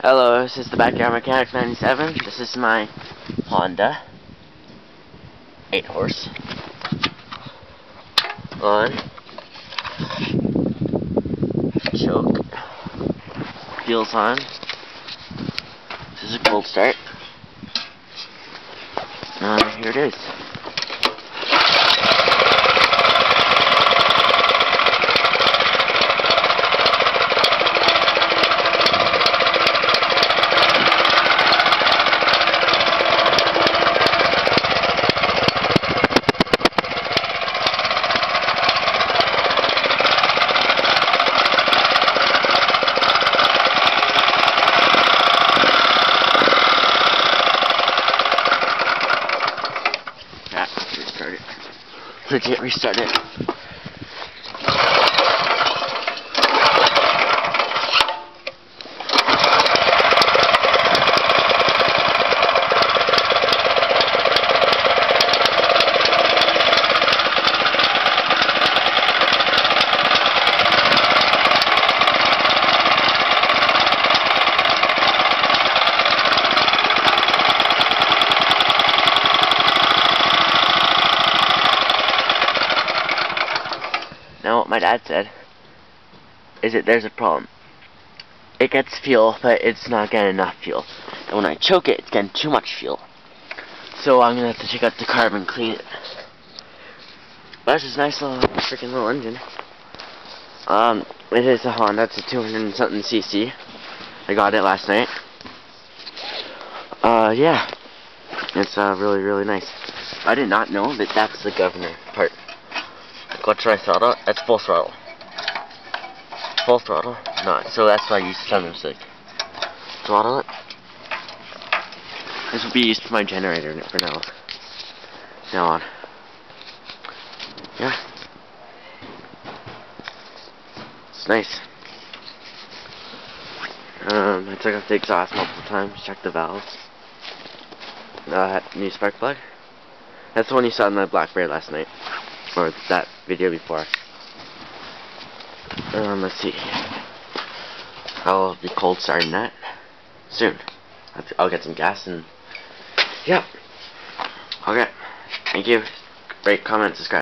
Hello, this is the Backyard Mechanic 97. This is my Honda 8-horse on choke. Feels on. This is a cold start. Here it is. Restart it. Legit restart it. Now what my dad said is that there's a problem. It gets fuel, but it's not getting enough fuel. And when I choke it, it's getting too much fuel. So I'm gonna have to take out the carb and clean it. But it's just a nice little freaking little engine. It is a Honda, it's a 200 and something cc. I got it last night. Yeah. It's really, really nice. I did not know that that's the governor part. Go try throttle. That's full throttle. Full throttle? No. So that's why I used to sometimes like throttle it. This will be used for my generator for now. Now on. Yeah. It's nice. I took off the exhaust multiple times, checked the valves. New spark plug. That's the one you saw in the Blackberry last night. Or that video before. Let's see. I'll be cold starting that soon. I'll get some gas and yeah. Okay. Thank you. Rate, comment, subscribe.